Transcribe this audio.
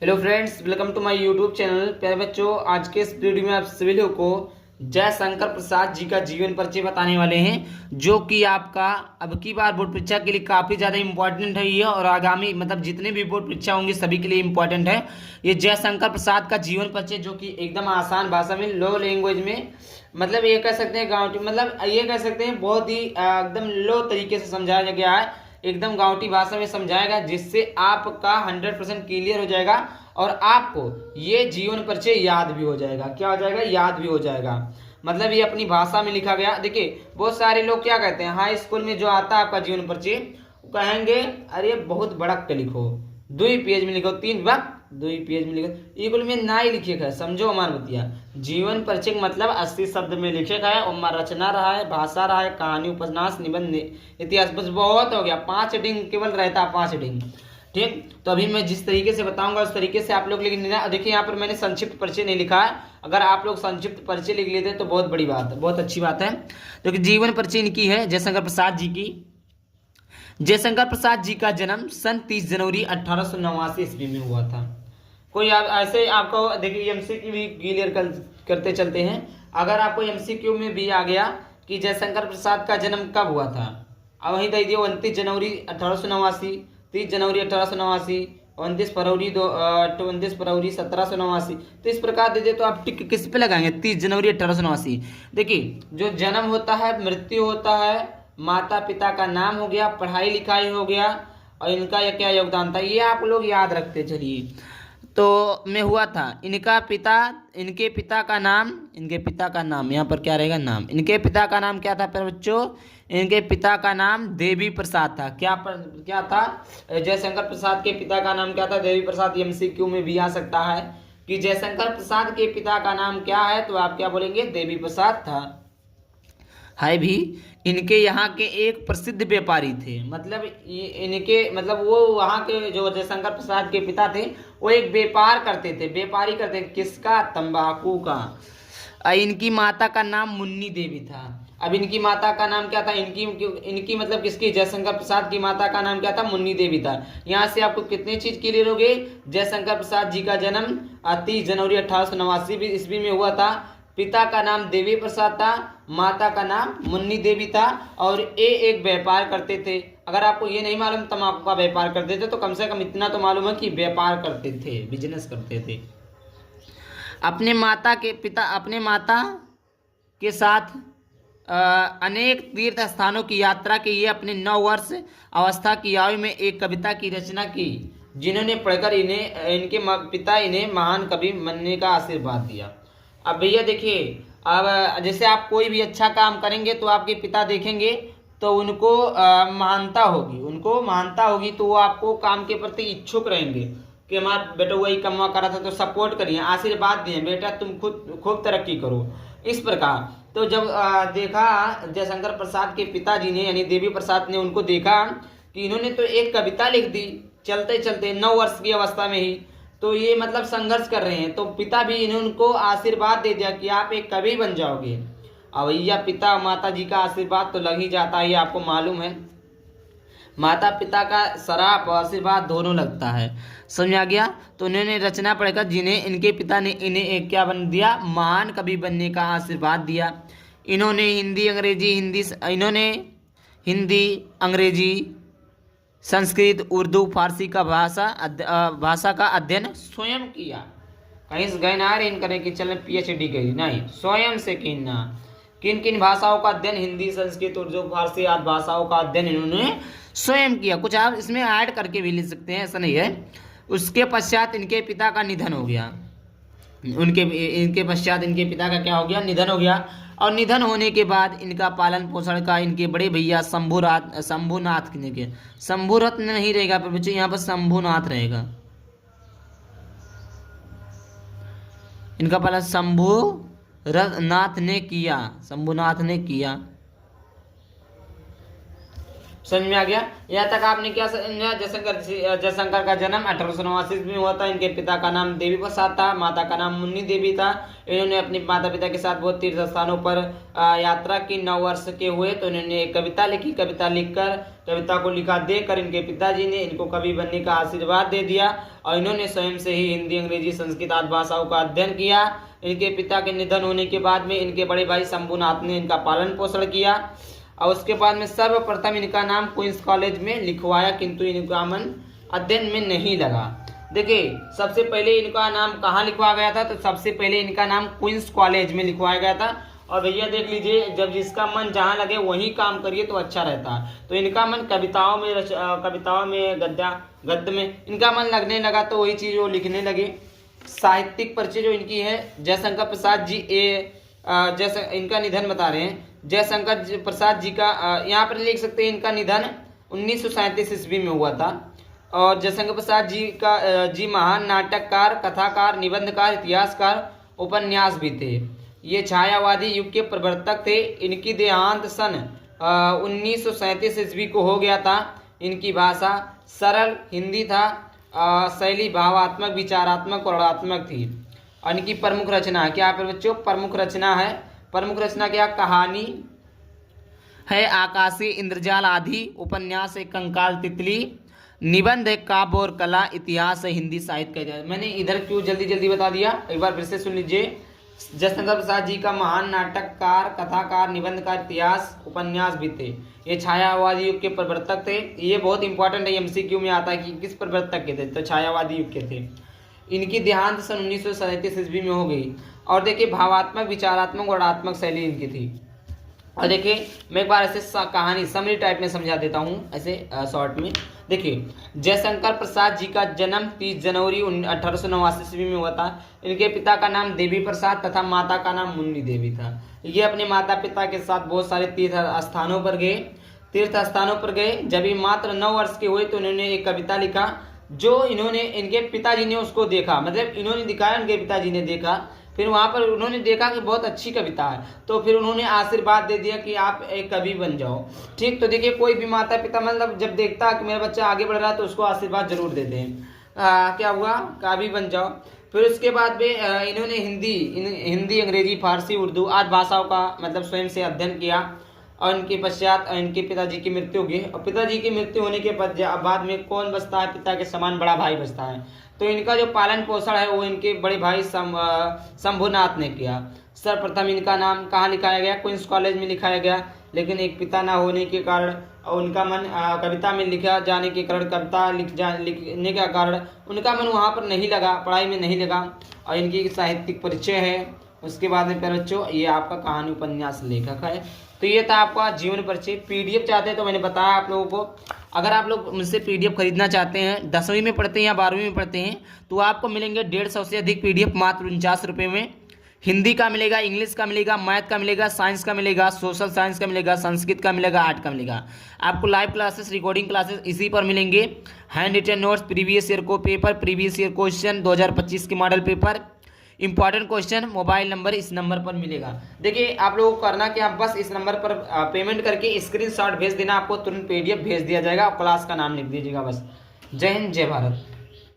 Hello friends, welcome to my YouTube channel. प्यारे बच्चों, आज के इस वीडियो में आप सभी लोगों को जयशंकर प्रसाद जी का जीवन परिचय बताने वाले हैं, जो कि आपका अब की बार बोर्ड परीक्षा के लिए काफ़ी ज़्यादा इंपॉर्टेंट है ये, और आगामी मतलब जितने भी बोर्ड परीक्षा होंगे सभी के लिए इंपॉर्टेंट है ये जयशंकर प्रसाद का जीवन परिचय, जो कि एकदम आसान भाषा में, लो लैंग्वेज में, मतलब ये कह सकते हैं गाँव, मतलब ये कह सकते हैं बहुत ही एकदम लो तरीके से समझाया गया है, एकदम गाँवटी भाषा में समझाएगा, जिससे आपका 100% क्लियर हो जाएगा और आपको ये जीवन परिचय याद भी हो जाएगा। क्या हो जाएगा? याद भी हो जाएगा। मतलब ये अपनी भाषा में लिखा गया। देखिए, बहुत सारे लोग क्या कहते हैं, हाई स्कूल में जो आता है आपका जीवन परिचय, कहेंगे अरे बहुत बड़ा के लिखो, 2 पेज में लिखो, 3 वक्त 2 पेज में लिखो, इकुल में ना ही लिखे है। समझो हमार बतिया, जीवन परिचय मतलब 80 शब्द में लिखे है, और रचना रहा है, भाषा रहा है, कहानी, उपन्यास, निबंध, इतिहास, बस बहुत हो गया। 5 हेडिंग केवल रहता है, 5 हेडिंग। ठीक, तो अभी मैं जिस तरीके से बताऊंगा उस तरीके से आप लोग लिख लेना। देखिए यहाँ पर मैंने संक्षिप्त परिचय नहीं लिखा है, अगर आप लोग संक्षिप्त परिचय लिख लेते तो बहुत बड़ी बात है, बहुत अच्छी बात है। तो जीवन परिचय इनकी है जयशंकर प्रसाद जी की। जयशंकर प्रसाद जी का जन्म सन 30 जनवरी 1889 ईस्वी में हुआ था। कोई आप ऐसे आपको देखिए एमसीक्यू भी क्लियर करते चलते हैं। अगर आपको एमसीक्यू में भी आ गया कि जयशंकर प्रसाद का जन्म कब हुआ था, अब वहीं दे दिए 29 जनवरी 1889, 30 जनवरी 1889, 29 फरवरी 1789, तो इस प्रकार दे दे तो आप टिक किस पे लगाएंगे? 30 जनवरी 1889। देखिए, जो जन्म होता है, मृत्यु होता है, माता पिता का नाम हो गया, पढ़ाई लिखाई हो गया, और इनका यह क्या योगदान था, ये आप लोग याद रखते चलिए। तो में हुआ था इनके पिता का नाम यहाँ पर क्या रहेगा? नाम। इनके पिता का नाम क्या था प्यारे बच्चों? इनके पिता का नाम देवी प्रसाद था। क्या था? जयशंकर प्रसाद के पिता का नाम क्या था? देवी प्रसाद। एमसीक्यू में भी आ सकता है कि जयशंकर प्रसाद के पिता का नाम क्या है, तो आप क्या बोलेंगे? देवी प्रसाद था। है भी, इनके यहाँ के एक प्रसिद्ध व्यापारी थे, मतलब इनके मतलब वो वहाँ के जो जयशंकर प्रसाद के पिता थे वो एक व्यापार करते थे, व्यापारी करते थे। किसका? तंबाकू का। इनकी माता का नाम मुन्नी देवी था। अब इनकी माता का नाम क्या था? इनकी मतलब किसकी? जयशंकर प्रसाद की माता का नाम क्या था? मुन्नी देवी था। यहाँ से आपको कितनी चीज क्लियर हो गई? जयशंकर प्रसाद जी का जन्म 30 जनवरी 1889 ईस्वी में हुआ था। पिता का नाम देवी प्रसाद था, माता का नाम मुन्नी देवी था, और ये एक व्यापार करते थे। अगर आपको ये नहीं मालूम तंबाकू का व्यापार करते थे, तो कम से कम इतना तो मालूम है कि व्यापार करते थे, बिजनेस करते थे। अपने माता के साथ अनेक तीर्थ स्थानों की यात्रा की। ये अपने 9 वर्ष अवस्था की आयु में एक कविता की रचना की, जिन्होंने पढ़कर इनके पिता इन्हें महान कवि बनने का आशीर्वाद दिया। अब भैया देखिए, अब जैसे आप कोई भी अच्छा काम करेंगे तो आपके पिता देखेंगे तो उनको महानता होगी, तो वो आपको काम के प्रति इच्छुक रहेंगे कि हमारा बेटा वही कमा करा था, तो सपोर्ट करिए, आशीर्वाद दिए, बेटा तुम खुद खूब तरक्की करो, इस प्रकार। तो जब देखा जयशंकर प्रसाद के पिताजी ने, यानी देवी प्रसाद ने, उनको देखा कि इन्होंने तो एक कविता लिख दी चलते चलते 9 वर्ष की अवस्था में ही, तो ये मतलब संघर्ष कर रहे हैं, तो पिता भी इन्हें उनको आशीर्वाद दे दिया कि आप एक कवि बन जाओगे। अब भैया पिता माता जी का आशीर्वाद तो लग ही जाता है, ये आपको मालूम है। माता पिता का श्राप और आशीर्वाद दोनों लगता है, समझ आ गया? तो उन्होंने रचना पढ़कर जिन्हें इनके पिता ने इन्हें एक क्या बन दिया? महान कवि बनने का आशीर्वाद दिया। इन्होंने हिंदी, अंग्रेजी, संस्कृत, उर्दू, फारसी का भाषा का अध्ययन स्वयं किया। कहीं से गए ना इन करें कि चलें पीएचडी करी, नहीं, स्वयं से किना। किन किन भाषाओं का अध्ययन? हिंदी, संस्कृत, उर्दू, फारसी आदि भाषाओं का अध्ययन इन्होंने स्वयं किया। कुछ आप इसमें ऐड करके भी लिख सकते हैं, ऐसा नहीं है। उसके पश्चात इनके पिता का निधन हो गया। इनके पश्चात इनके पिता का क्या हो गया? निधन हो गया। और निधन होने के बाद इनका पालन पोषण का इनके बड़े भैया शंभुनाथ ने किया। शंभुरथ नहीं रहेगा पर बच्चों, यहाँ पर शंभुनाथ रहेगा। इनका पालन शंभुनाथ ने किया। समझ में आ गया। यहाँ तक आपने क्या समझा, जयशंकर का जन्म 1889 में हुआ था। इनके पिता का नाम देवी प्रसाद था, माता का नाम मुन्नी देवी था। इन्होंने अपने माता पिता के साथ बहुत तीर्थ स्थानों पर यात्रा की। 9 वर्ष के हुए तो इन्होंने एक कविता लिखी। कविता लिखकर, कविता को लिखा देकर इनके पिताजी ने इनको कवि बनने का आशीर्वाद दे दिया और इन्होंने स्वयं से ही हिंदी, अंग्रेजी, संस्कृत आदि भाषाओं का अध्ययन किया। इनके पिता के निधन होने के बाद में इनके बड़े भाई शंभुनाथ ने इनका पालन पोषण किया और उसके बाद में सर्वप्रथम इनका नाम क्वींस कॉलेज में लिखवाया, किंतु इनका मन अध्ययन में नहीं लगा। देखिए, सबसे पहले इनका नाम कहाँ लिखवाया गया था, तो सबसे पहले इनका नाम क्वींस कॉलेज में लिखवाया गया था। और भैया देख लीजिए, जब जिसका मन जहाँ लगे वहीं काम करिए तो अच्छा रहता है। तो इनका मन कविताओं में गद्य में इनका मन लगने लगा तो वही चीज़ वो लिखने लगे। साहित्यिक परिचय जो इनकी है, जयशंकर प्रसाद जी जैसे इनका निधन बता रहे हैं। जयशंकर प्रसाद जी का यहाँ पर लिख सकते हैं, इनका निधन 1937 ईस्वी में हुआ था। और जयशंकर प्रसाद जी महान नाटककार, कथाकार, निबंधकार, इतिहासकार, उपन्यास भी थे। ये छायावादी युग के प्रवर्तक थे। इनकी देहांत सन 1937 ईस्वी को हो गया था। इनकी भाषा सरल हिंदी था। शैली भावात्मक, विचारात्मक और वर्णनात्मक थी। और इनकी प्रमुख रचना क्या है बच्चों? प्रमुख रचना है, प्रमुख रचना क्या? कहानी है आकाशी इंद्रजाल आदि, उपन्यास है कंकाल तितली, निबंध है काव्य और कला, इतिहास है हिंदी साहित्य का इतिहास। मैंने इधर क्यों जल्दी जल्दी बता दिया, एक बार फिर से सुन लीजिए। जयशंकर प्रसाद जी का महान नाटककार, कथाकार, निबंधकार, इतिहास, उपन्यास भी थे। ये छायावादी युग के प्रवर्तक थे। ये बहुत इंपॉर्टेंट है, एमसीक्यू में आता है कि किस प्रवर्तक के थे, तो छायावादी युग के थे। इनकी देहांत सन 1937 ईस्वी में हो गई। और देखिए, भावात्मक, विचारात्मक, वर्णनात्मक शैली इनकी थी। और देखिए, मैं एक बार ऐसे कहानी समरी टाइप में समझा देता हूँ, ऐसे शॉर्ट में। देखिए, जयशंकर प्रसाद जी का जन्म 30 जनवरी 1889 ईस्वी में हुआ था। इनके पिता का नाम देवी प्रसाद तथा माता का नाम मुन्नी देवी था। ये अपने माता पिता के साथ बहुत सारे तीर्थ स्थानों पर गए। जब ये मात्र 9 वर्ष के हुए तो इन्होंने एक कविता लिखा, जो इनके पिताजी ने उसको देखा, मतलब इन्होंने दिखाया, उनके पिताजी ने देखा। फिर वहाँ पर उन्होंने देखा कि बहुत अच्छी कविता है, तो फिर उन्होंने आशीर्वाद दे दिया कि आप एक कवि बन जाओ। ठीक, तो देखिए, कोई भी माता पिता मतलब जब देखता है कि मेरा बच्चा आगे बढ़ रहा है तो उसको आशीर्वाद जरूर देते हैं। क्या हुआ? कवि बन जाओ। फिर उसके बाद में इन्होंने हिंदी, अंग्रेजी, फारसी, उर्दू आदि भाषाओं का मतलब स्वयं से अध्ययन किया। और इनके पश्चात इनके पिताजी की मृत्यु हो गई। और पिताजी की मृत्यु होने के बाद में कौन बचता है? पिता के समान बड़ा भाई बचता है। तो इनका जो पालन पोषण है वो इनके बड़े भाई शंभुनाथ ने किया। सर्वप्रथम इनका नाम कहाँ लिखाया गया? क्वींस कॉलेज में लिखाया गया। लेकिन एक पिता ना होने के कारण और उनका मन कविता में लिखा जाने के कारण, कविता लिखने का कारण उनका मन वहाँ पर नहीं लगा, पढ़ाई में नहीं लगा। और इनकी साहित्यिक परिचय है। उसके बाद में प्यारे बच्चों, ये आपका कहानी उपन्यास लेखक है। तो ये था आपका जीवन परिचय। पीडीएफ चाहते हैं तो मैंने बताया आप लोगों को, अगर आप लोग मुझसे पीडीएफ खरीदना चाहते हैं, 10वीं में पढ़ते हैं या 12वीं में पढ़ते हैं, तो आपको मिलेंगे 150 से अधिक पीडीएफ मात्र 49 रुपये में। हिंदी का मिलेगा, इंग्लिश का मिलेगा, मैथ का मिलेगा, साइंस का मिलेगा, सोशल साइंस का मिलेगा, संस्कृत का मिलेगा, आर्ट का मिलेगा। आपको लाइव क्लासेस, रिकॉर्डिंग क्लासेस इसी पर मिलेंगे। Hand written notes, previous year को पेपर, प्रीवियस ईयर क्वेश्चन, 2025 के model paper, important question, mobile number इस नंबर पर मिलेगा। देखिए, आप लोगों को करना कि आप बस इस नंबर पर पेमेंट करके स्क्रीनशॉट भेज देना, आपको तुरंत पीडीएफ भेज दिया जाएगा और क्लास का नाम लिख दीजिएगा बस। जय हिंद, जय भारत।